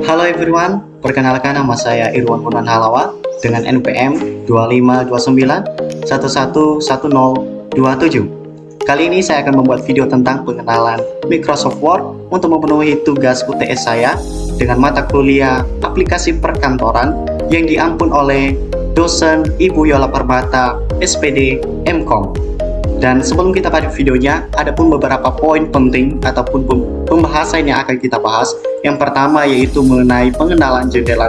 Halo everyone, perkenalkan nama saya Irwan Gunan Halawa dengan NPM 2529111027. Kali ini saya akan membuat video tentang pengenalan Microsoft Word untuk memenuhi tugas UTS saya dengan mata kuliah aplikasi perkantoran yang diampun oleh dosen Ibu Yola Parbata, SPD, MKOM. Dan sebelum kita pada videonya, ada pun beberapa poin penting ataupun pembahasan yang akan kita bahas. Yang pertama yaitu mengenai pengenalan jendela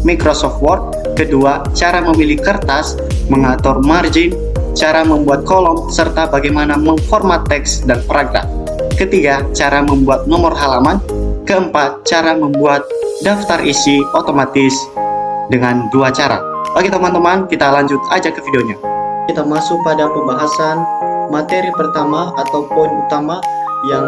Microsoft Word. Kedua, cara memilih kertas, mengatur margin, cara membuat kolom, serta bagaimana mengformat teks dan paragraf. Ketiga, cara membuat nomor halaman. Keempat, cara membuat daftar isi otomatis dengan dua cara. Oke teman-teman, kita lanjut aja ke videonya. Kita masuk pada pembahasan materi pertama atau poin utama. Yang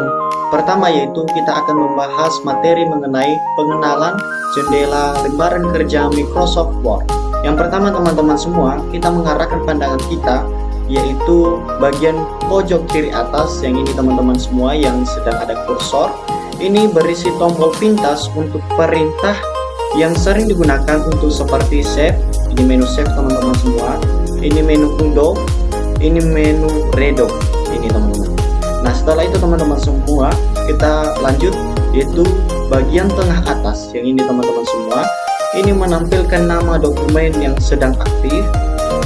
pertama yaitu kita akan membahas materi mengenai pengenalan jendela lembaran kerja Microsoft Word. Yang pertama teman-teman semua, kita mengarahkan pandangan kita yaitu bagian pojok kiri atas. Yang ini teman-teman semua yang sedang ada kursor, ini berisi tombol pintas untuk perintah yang sering digunakan untuk seperti save. Ini menu save teman-teman semua, ini menu undo, ini menu redo, ini teman-teman. Nah setelah itu teman-teman semua, kita lanjut yaitu bagian tengah atas. Yang ini teman-teman semua, ini menampilkan nama dokumen yang sedang aktif,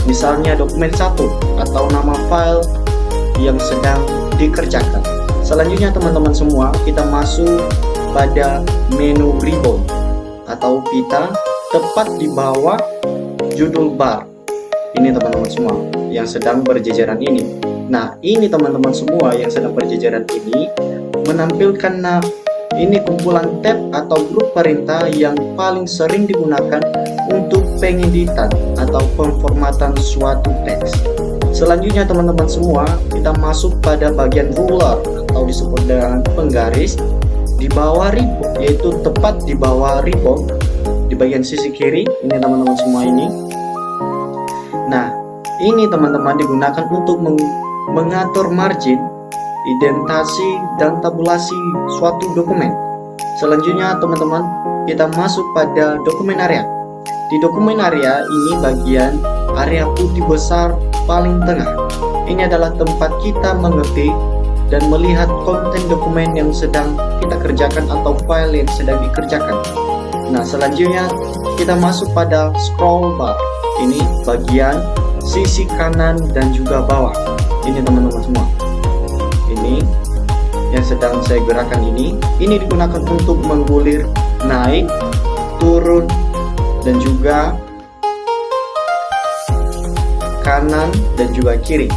misalnya dokumen 1 atau nama file yang sedang dikerjakan. Selanjutnya teman-teman semua, kita masuk pada menu ribbon atau pita tepat di bawah judul bar. Ini teman-teman semua yang sedang berjejeran ini. Nah ini teman-teman semua yang sedang berjejeran ini menampilkan ini kumpulan tab atau grup perintah yang paling sering digunakan untuk pengeditan atau pemformatan suatu teks. Selanjutnya teman-teman semua, kita masuk pada bagian ruler atau disebut dengan penggaris di bawah ribbon, yaitu tepat di bawah ribbon di bagian sisi kiri. Ini teman-teman semua ini. Nah, ini teman-teman digunakan untuk mengatur margin, indentasi, dan tabulasi suatu dokumen. Selanjutnya teman-teman, kita masuk pada dokumen area. Di dokumen area ini bagian area putih besar paling tengah. Ini adalah tempat kita mengetik dan melihat konten dokumen yang sedang kita kerjakan atau file yang sedang dikerjakan. Nah, selanjutnya kita masuk pada scroll bar. Ini bagian sisi kanan dan juga bawah. Ini teman-teman semua. Ini yang sedang saya gerakan ini digunakan untuk menggulir naik, turun, dan juga kanan dan juga kiri.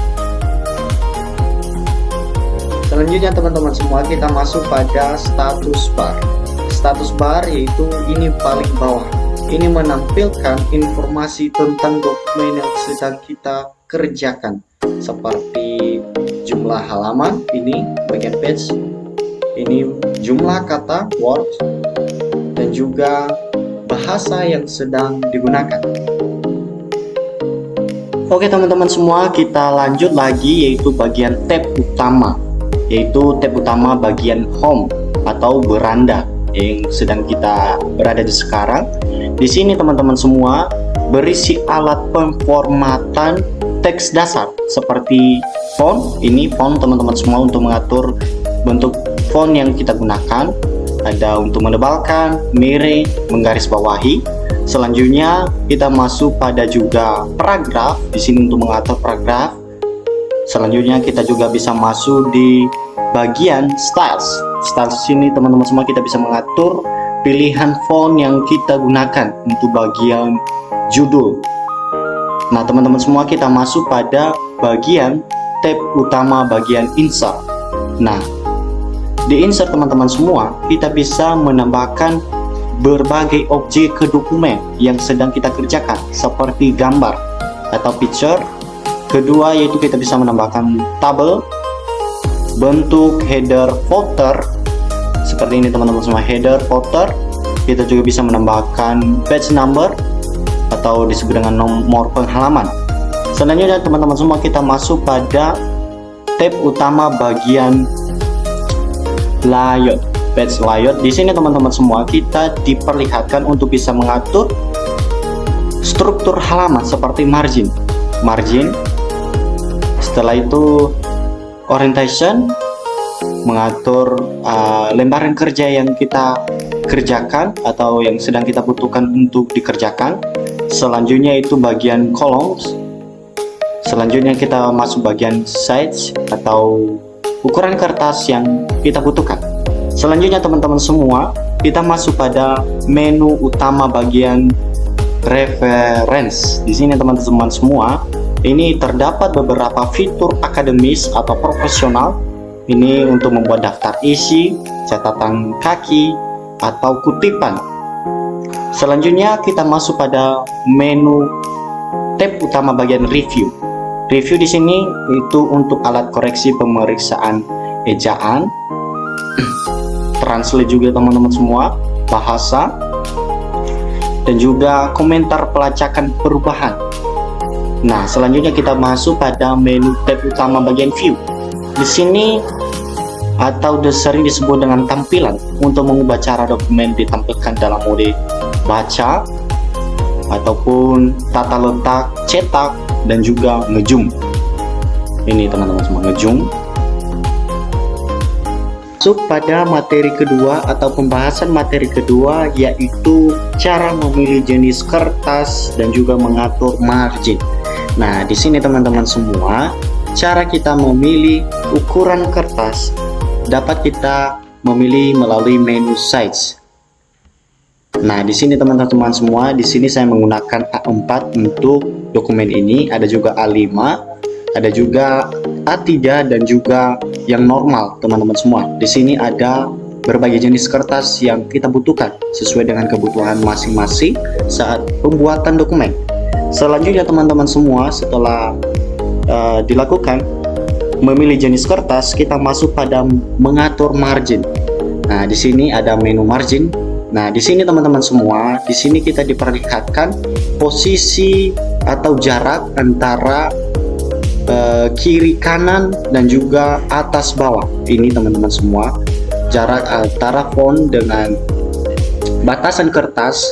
Selanjutnya teman-teman semua, kita masuk pada status bar. Status bar yaitu ini paling bawah. Ini menampilkan informasi tentang dokumen yang sedang kita kerjakan, seperti jumlah halaman, ini bagian page, ini jumlah kata word, dan juga bahasa yang sedang digunakan. Oke teman-teman semua, kita lanjut lagi yaitu bagian tab utama, yaitu tab utama bagian home atau beranda yang sedang kita berada di sekarang. Di sini teman-teman semua berisi alat pemformatan teks dasar seperti font. Ini font teman-teman semua untuk mengatur bentuk font yang kita gunakan. Ada untuk menebalkan, miring, menggarisbawahi. Selanjutnya kita masuk pada juga paragraf. Di sini untuk mengatur paragraf. Selanjutnya kita juga bisa masuk di bagian styles. Styles sini teman-teman semua kita bisa mengatur pilihan font yang kita gunakan untuk bagian judul. Nah teman-teman semua, kita masuk pada bagian tab utama bagian insert. Nah di insert teman-teman semua, kita bisa menambahkan berbagai objek ke dokumen yang sedang kita kerjakan, seperti gambar atau picture. Kedua yaitu kita bisa menambahkan tabel, bentuk header footer seperti ini teman-teman semua, header footer. Kita juga bisa menambahkan page number atau disebut dengan nomor penghalaman. Selanjutnya teman-teman semua, kita masuk pada tab utama bagian layout. page layout. Di sini teman-teman semua kita diperlihatkan untuk bisa mengatur struktur halaman seperti margin. Setelah itu orientation, mengatur lembaran kerja yang kita kerjakan atau yang sedang kita butuhkan untuk dikerjakan. Selanjutnya itu bagian columns. Selanjutnya kita masuk bagian size atau ukuran kertas yang kita butuhkan. Selanjutnya teman-teman semua, kita masuk pada menu utama bagian reference. Di sini teman-teman semua, ini terdapat beberapa fitur akademis atau profesional. Ini untuk membuat daftar isi, catatan kaki, atau kutipan. Selanjutnya kita masuk pada menu tab utama bagian review. Review di sini itu untuk alat koreksi pemeriksaan ejaan, translate juga teman-teman semua, bahasa, dan juga komentar pelacakan perubahan. Nah, selanjutnya kita masuk pada menu tab utama bagian view. Di sini atau sering disebut dengan tampilan untuk mengubah cara dokumen ditampilkan dalam mode baca ataupun tata letak, cetak, dan juga ngezoom. Ini teman-teman semua, ngezoom. Masuk pada materi kedua atau pembahasan materi kedua, yaitu cara memilih jenis kertas dan juga mengatur margin. Nah, di sini teman-teman semua, cara kita memilih ukuran kertas dapat kita memilih melalui menu size. Nah, di sini teman-teman semua, di sini saya menggunakan A4 untuk dokumen ini. Ada juga A5, ada juga A3 dan juga yang normal, teman-teman semua. Di sini ada berbagai jenis kertas yang kita butuhkan sesuai dengan kebutuhan masing-masing saat pembuatan dokumen. Selanjutnya teman-teman semua, setelah dilakukan memilih jenis kertas, kita masuk pada mengatur margin. Nah, di sini ada menu margin. Nah, di sini teman-teman semua, di sini kita diperlihatkan posisi atau jarak antara kiri kanan dan juga atas bawah. Ini teman-teman semua, jarak antara font dengan batasan kertas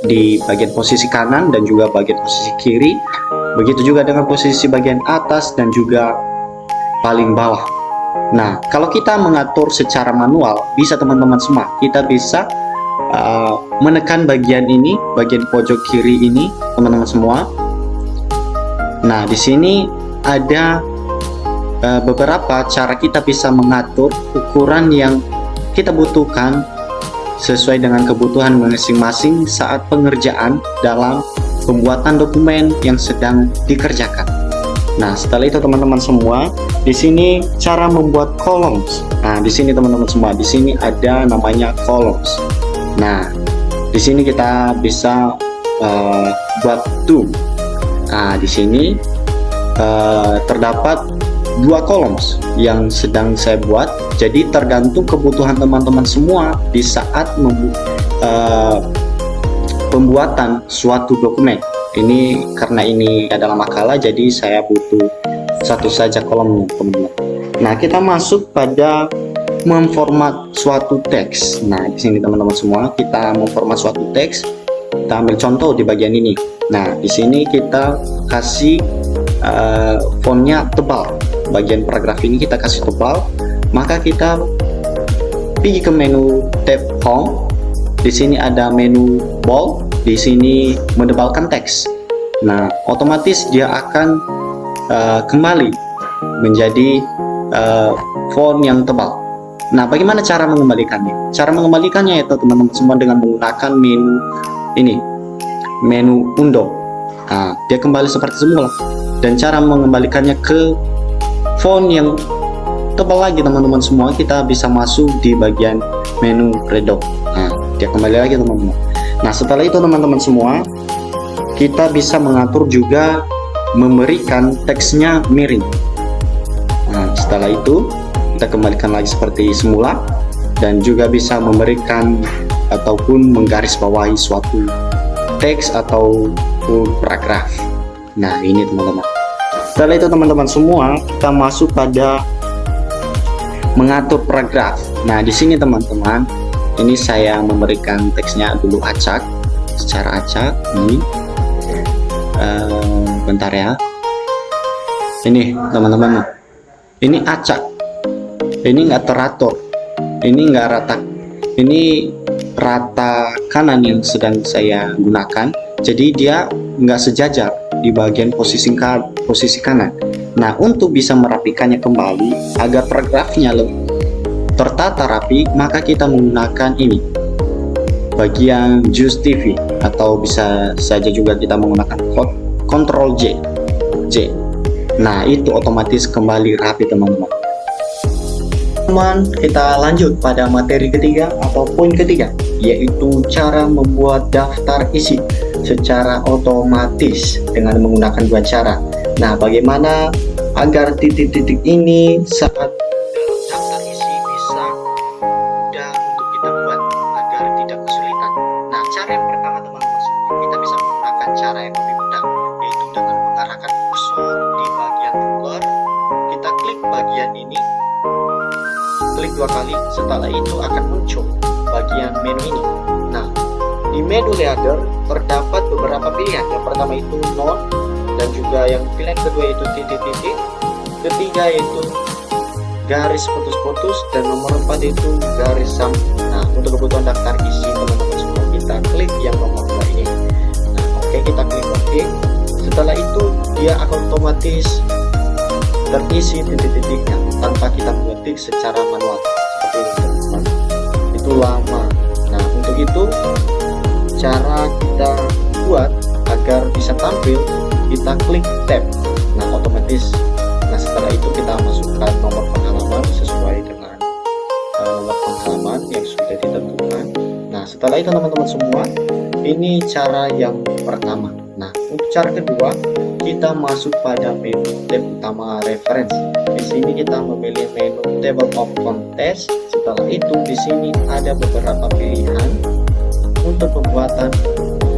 di bagian posisi kanan dan juga bagian posisi kiri. Begitu juga dengan posisi bagian atas dan juga paling bawah. Nah, kalau kita mengatur secara manual, bisa teman-teman semua, kita bisa menekan bagian ini, bagian pojok kiri ini, teman-teman semua. Nah, di sini ada beberapa cara kita bisa mengatur ukuran yang kita butuhkan sesuai dengan kebutuhan masing-masing saat pengerjaan dalam pembuatan dokumen yang sedang dikerjakan. Nah, setelah itu teman-teman semua, di sini cara membuat columns. Nah, di sini teman-teman semua, di sini ada namanya columns. Nah, di sini kita bisa buat two. Nah, di sini terdapat dua columns yang sedang saya buat. Jadi tergantung kebutuhan teman-teman semua di saat pembuatan suatu dokumen. Ini karena ini adalah makalah, jadi saya butuh satu saja kolomnya, teman-teman. Nah, kita masuk pada memformat suatu teks. Nah, di sini teman-teman semua, kita memformat suatu teks. Kita ambil contoh di bagian ini. Nah, di sini kita kasih fontnya tebal. Bagian paragraf ini kita kasih tebal. Maka kita pergi ke menu tab home. Di sini ada menu bold. Di sini menebalkan teks. Nah, otomatis dia akan kembali menjadi font yang tebal. Nah, bagaimana cara mengembalikannya? Cara mengembalikannya itu teman-teman semua dengan menggunakan menu ini, menu undo. Nah, dia kembali seperti semula. Dan cara mengembalikannya ke font yang tebal lagi, teman-teman semua, kita bisa masuk di bagian menu redo. Nah, dia kembali lagi, teman-teman. Nah, setelah itu teman-teman semua, kita bisa mengatur juga memberikan teksnya miring. Nah, setelah itu kita kembalikan lagi seperti semula dan juga bisa memberikan ataupun menggarisbawahi suatu teks atau paragraf. Nah, ini teman-teman. Setelah itu teman-teman semua, kita masuk pada mengatur paragraf. Nah, di sini teman-teman, ini saya memberikan teksnya dulu acak, secara acak. Ini, bentar ya. Ini teman-teman, ini acak. Ini nggak teratur. Ini nggak rata. Ini rata kanan yang sedang saya gunakan. Jadi dia nggak sejajar di bagian posisi kanan. Nah, untuk bisa merapikannya kembali agar paragrafnya lebih tertata rapi, maka kita menggunakan ini, bagian justify, atau bisa saja juga kita menggunakan Ctrl J. Nah, itu otomatis kembali rapi teman-teman. Kita lanjut pada materi ketiga atau poin ketiga, yaitu cara membuat daftar isi secara otomatis dengan menggunakan dua cara. Nah, bagaimana agar titik-titik ini saat daftar isi bisa mudah untuk kita buat agar tidak kesulitan. Nah, cara yang pertama teman-teman semua, kita bisa menggunakan cara yang lebih mudah, yaitu dengan mengarahkan kursor di bagian ruler. Kita klik bagian ini, klik 2 kali, setelah itu akan muncul bagian menu ini. Nah, di menu leader terdapat beberapa pilihan. Yang pertama itu non, dan juga yang pilihan kedua itu titik-titik, ketiga itu garis putus-putus, dan nomor 4 itu garis sambung. Nah, untuk kebutuhan daftar isi teman-teman semua, kita klik yang nomor 2 ini. Nah, oke, kita klik OK. Setelah itu dia akan otomatis terisi titik-titiknya tanpa kita mengetik secara manual seperti ini teman-teman. Itu lama. Nah, untuk itu cara kita buat agar bisa tampil, kita klik tab. Nah, otomatis. Nah, setelah itu kita masukkan nomor penghalaman sesuai dengan nomor penghalaman yang sudah ditentukan. Nah, setelah itu teman-teman semua, ini cara yang pertama. Nah, untuk cara kedua, kita masuk pada menu tab utama reference. Di sini kita memilih menu table of contents. Setelah itu di sini ada beberapa pilihan untuk pembuatan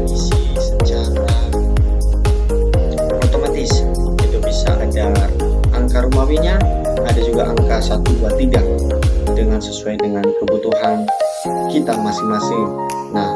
isi secara otomatis. Itu bisa ada angka rumawinya, ada juga angka 1, 2, 3 dengan sesuai dengan kebutuhan kita masing-masing. Nah,